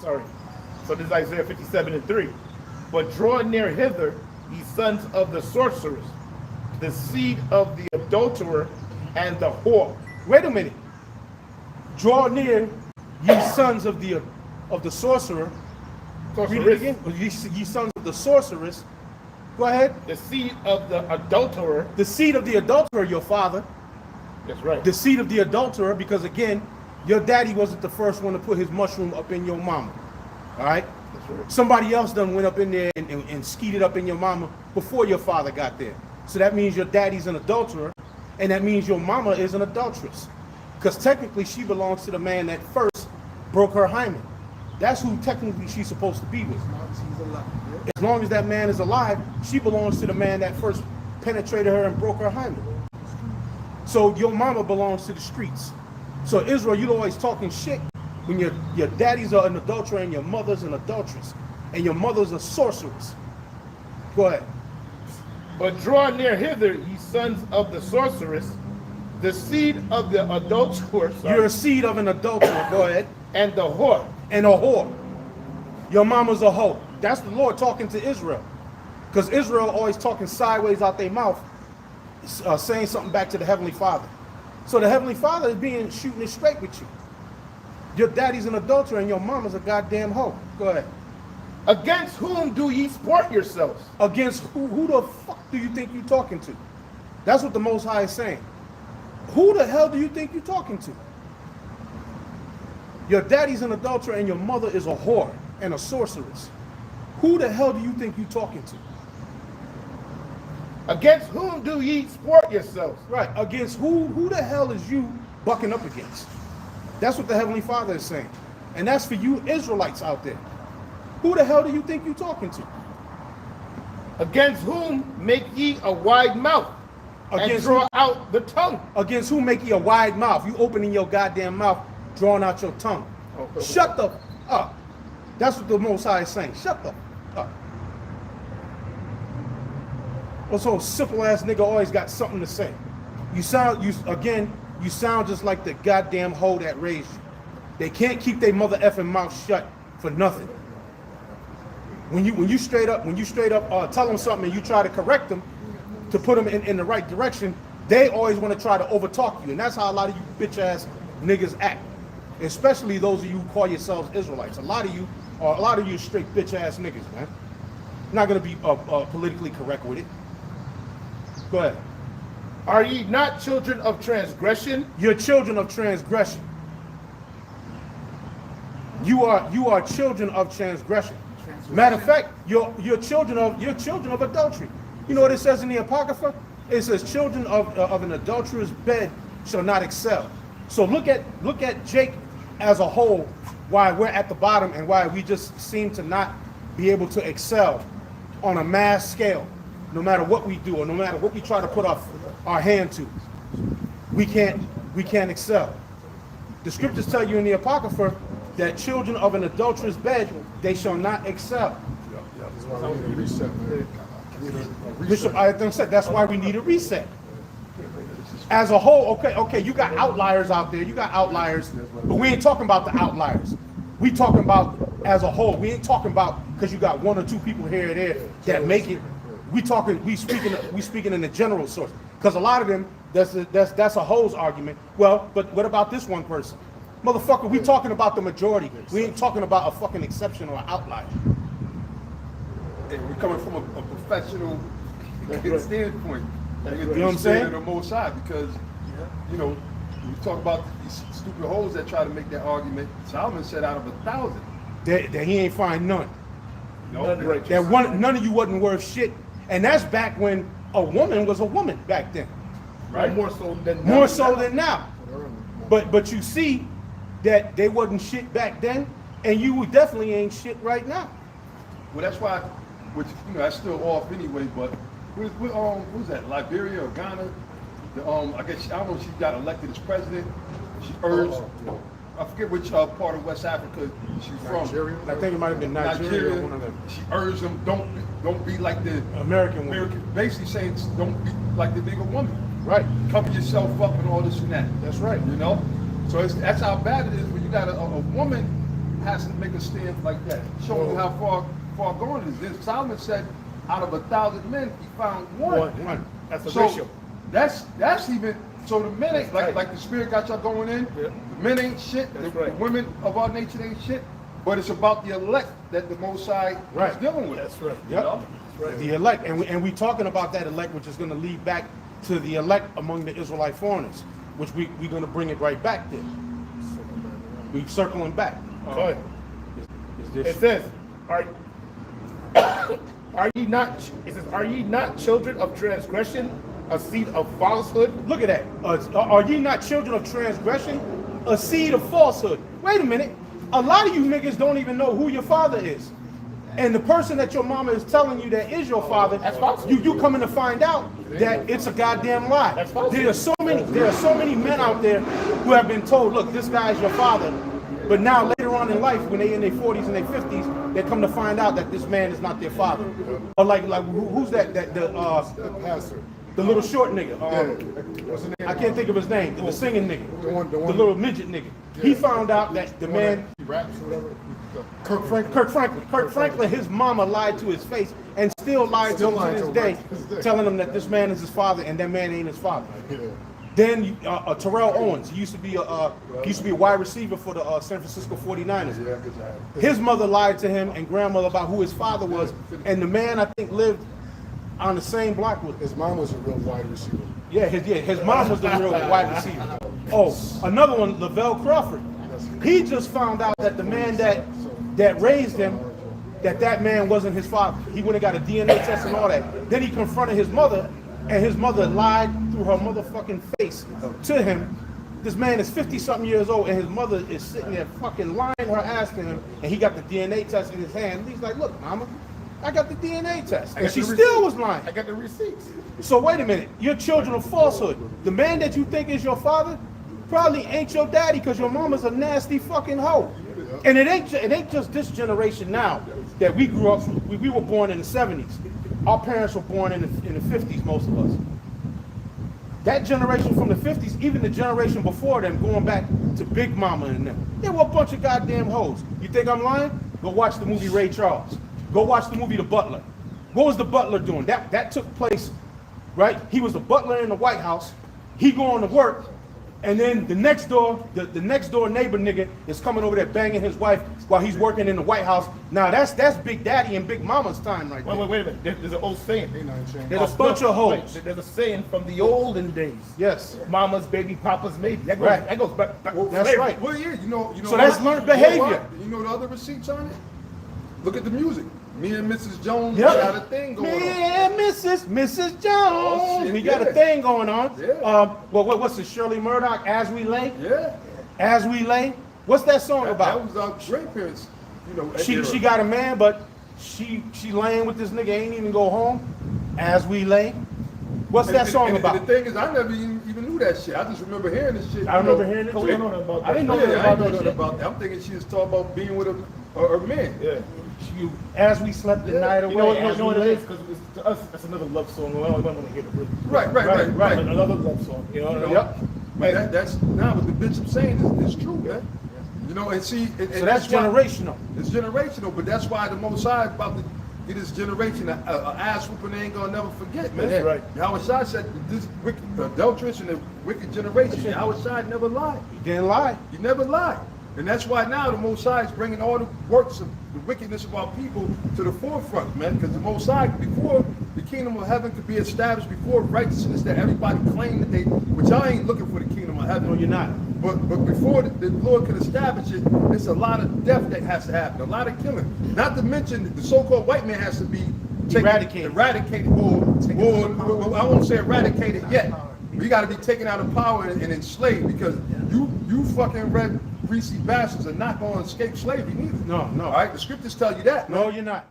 Sorry. So this is Isaiah 57:3. But draw near hither, ye sons of the sorceress, the seed of the adulterer and the whore. Wait a minute. Draw near, ye sons of the sorcerer. Read it again. Ye sons of the sorceress. Go ahead. The seed of the adulterer. The seed of the adulterer, your father. That's right. The seed of the adulterer, because again, your daddy wasn't the first one to put his mushroom up in your mama. All right? That's right. Somebody else done went up in there and skeeted up in your mama before your father got there. So that means your daddy's an adulterer, and that means your mama is an adulteress. Because technically she belongs to the man that first broke her hymen. That's who technically she's supposed to be with. As long as that man is alive, she belongs to the man that first penetrated her and broke her hymen. So your mama belongs to the streets. So Israel, you're always talking shit when your daddies are an adulterer and your mother's an adulteress. And your mother's a sorceress. Go ahead. But draw near hither, ye sons of the sorceress, the seed of the adulterer. You're a seed of an adulterer. Go ahead. And the whore. And a whore. Your mama's a hoe. That's the Lord talking to Israel. Because Israel always talking sideways out their mouth, saying something back to the Heavenly Father. So the Heavenly Father is shooting it straight with you. Your daddy's an adulterer and your mama's a goddamn hoe. Go ahead. Against whom do ye sport yourselves? Against who the fuck do you think you're talking to? That's what the Most High is saying. Who the hell do you think you're talking to? Your daddy's an adulterer and your mother is a whore and a sorceress. Who the hell do you think you're talking to? Against whom do ye sport yourselves? Right, against who the hell is you bucking up against? That's what the Heavenly Father is saying. And that's for you Israelites out there. Who the hell do you think you're talking to? Against whom make ye a wide mouth and draw out the tongue? Against whom make ye a wide mouth? You opening your goddamn mouth, drawing out your tongue. Okay. Shut the up. That's what the Most High is saying. Shut the up. What's so simple ass nigga always got something to say. You sound just like the goddamn hoe that raised you. They can't keep their mother effing mouth shut for nothing. When you straight up tell them something and you try to correct them to put them in the right direction, they always want to try to overtalk you, and that's how a lot of you bitch ass niggas act. Especially those of you who call yourselves Israelites. A lot of you are straight bitch ass niggas, man. I'm not gonna be politically correct with it. Go ahead. Are ye not children of transgression? You're children of transgression. You are children of transgression. Matter of fact, you're children of adultery. You know what it says in the Apocrypha? It says, "Children of an adulterer's bed shall not excel." So look at Jake as a whole, why we're at the bottom and why we just seem to not be able to excel on a mass scale, no matter what we do or no matter what we try to put our hand to. We can't excel. The scriptures tell you in the Apocrypha that children of an adulterous bed, they shall not excel. Bishop Ayathon said that's why we need a reset. As a whole, okay, you got outliers out there, but we ain't talking about the outliers. We talking about as a whole. We ain't talking about because you got one or two people here and there that make it. We speaking in the general source. Because a lot of them, that's a hoes argument. Well, but what about this one person? Motherfucker, we talking about the majority. We ain't talking about a fucking exception or an outlier. And we're coming from a professional standpoint. You know what I'm saying? The Most High, because, you know, we talk about these stupid hoes that try to make that argument. Solomon said out of 1,000. That he ain't find none. No, None of you wasn't worth shit. And that's back when a woman was a woman back then. Right? More so than now. But you see that they wasn't shit back then, and you definitely ain't shit right now. Well, that's why, which, you know, that's still off anyway, but who's that, Liberia or Ghana? I guess, I don't know if she got elected as president. She urged, I forget which part of West Africa she's from. I think it might have been Nigeria. One of them. She urged them, don't be like the American woman. Basically saying, don't be like the bigger woman. Right. Cover yourself up and all this and that. That's right. You know? So that's how bad it is when you got a woman has to make a stand like that, showing you how far gone it is. Then Solomon said, out of 1,000 men, he found one. One. That's a So ratio. that's even so the men ain't like the spirit got y'all going in. Yeah. The men ain't shit. That's The right. women of our nature ain't shit. But it's about the elect that the Most High is dealing with. That's right. You Yep. know? Right. The elect, and we talking about that elect, which is going to lead back to the elect among the Israelite foreigners, which we're going to bring it right back there. We circling back. Go ahead. Is It this, says, are ye not? It says, are ye not children of transgression, a seed of falsehood? look at that. Are ye not children of transgression, a seed of falsehood? Wait a minute. A lot of you niggas don't even know who your father is. And the person that your mama is telling you that is your father, That's false. you coming to find out that it's a goddamn lie. That's false. There are so many men out there who have been told, look, this guy's your father. But now later on in life, when they in their 40s and their 50s, they come to find out that this man is not their father. Or like who's that? The pastor. The little short nigga. What's his name? I can't think of his name. The singing nigga. The one- The little midget nigga. He found out that the man. He raps or whatever. Kirk Franklin. Kurt Franklin, his mama lied to his face and still lied Still to him lying to to this him, day, right? To this day. telling him that this man is his father and that man ain't his father. Yeah. Then Terrell Owens, he used to be a wide receiver for the San Francisco 49ers. Yeah, 'cause His mother lied to him and grandmother about who his father was, and the man I think lived on the same block with him. His mom was a real wide receiver. His mom was the real wide receiver. Oh, another one, Lavelle Crawford. He just found out that the man that raised him, that man wasn't his father. He went and got a DNA test and all that. Then he confronted his mother, and his mother lied through her motherfucking face to him. This man is 50-something years old, and his mother is sitting there fucking lying her ass to him, and he got the DNA test in his hand. And he's like, look, mama, I got the DNA test. And she still was lying. I got the receipts. So wait a minute, you're children of falsehood. The man that you think is your father probably ain't your daddy because your mama's a nasty fucking hoe. And it ain't just this generation now that we grew up. We were born in the 70s. Our parents were born in the 50s, most of us. That generation from the 50s, even the generation before them, going back to Big Mama and them, they were a bunch of goddamn hoes. You think I'm lying? Go watch the movie Ray Charles. Go watch the movie The Butler. What was the butler doing? That took place, right? He was the butler in the White House. He going to work, and then the next door neighbor nigga is coming over there banging his wife while he's working in the White House. Now that's Big Daddy and Big Mama's time right there. Wait a minute. There's an old saying. Ain't nothing changed. There's a bunch of hoes. Wait, there's a saying from the olden days. Yes. Mama's baby, Papa's maybe. That goes, Right. that goes back. That's right. Well, yeah, you know. So that's what? learned behavior. You know what? You know the other receipts on it? Look at the music. Me and Mrs. Jones Yep. got a thing going on. Yeah, Mrs. Jones. Oh, shit, we got yeah. a thing going on. Yeah. Well, what's the Shirley Murdoch? As We Lay. Yeah. As We Lay. What's that song That about? was our grandparents. You know, She got a man, but she laying with this nigga, ain't even go home. As We Lay. What's that song about? And the thing is, I never even knew that shit. I just remember hearing this shit. I remember hearing it Oh, too. you don't know about I didn't know that. nothing Yeah, I about ain't know that nothing shit. about that. I'm thinking she was talking about being with a man. Yeah. As we slept the night away. You know what, as what we it lay. is? Because to us, that's another love song. We don't want to hear the bridge. Right. Another love song. You know? Yep. But that's now what the bishop's saying is true, man. You know, and see, and So that's why- generational. It's generational, but that's why the Most High is about to get his generation an ass whooping they ain't gonna never forget, man. That's right. Yahweh Shai said this wicked, the adulterous and the wicked generation. Yahweh Shai never lied. He didn't lie. He never lied. And that's why now the Most High is bringing all the works of the wickedness of our people to the forefront, man. Because the Most High, before the kingdom of heaven could be established, before righteousness that everybody claimed that they, which y'all ain't looking for the kingdom of heaven. No, you're not. But before the Lord can establish it, it's a lot of death that has to happen, a lot of killing. Not to mention that the so-called white man has to be Eradicated. or I won't say eradicated yet. We got to be taken out of power and enslaved because you fucking red greasy bastards are not going to escape slavery neither. No. All right, the scriptures tell you that. No, you're not.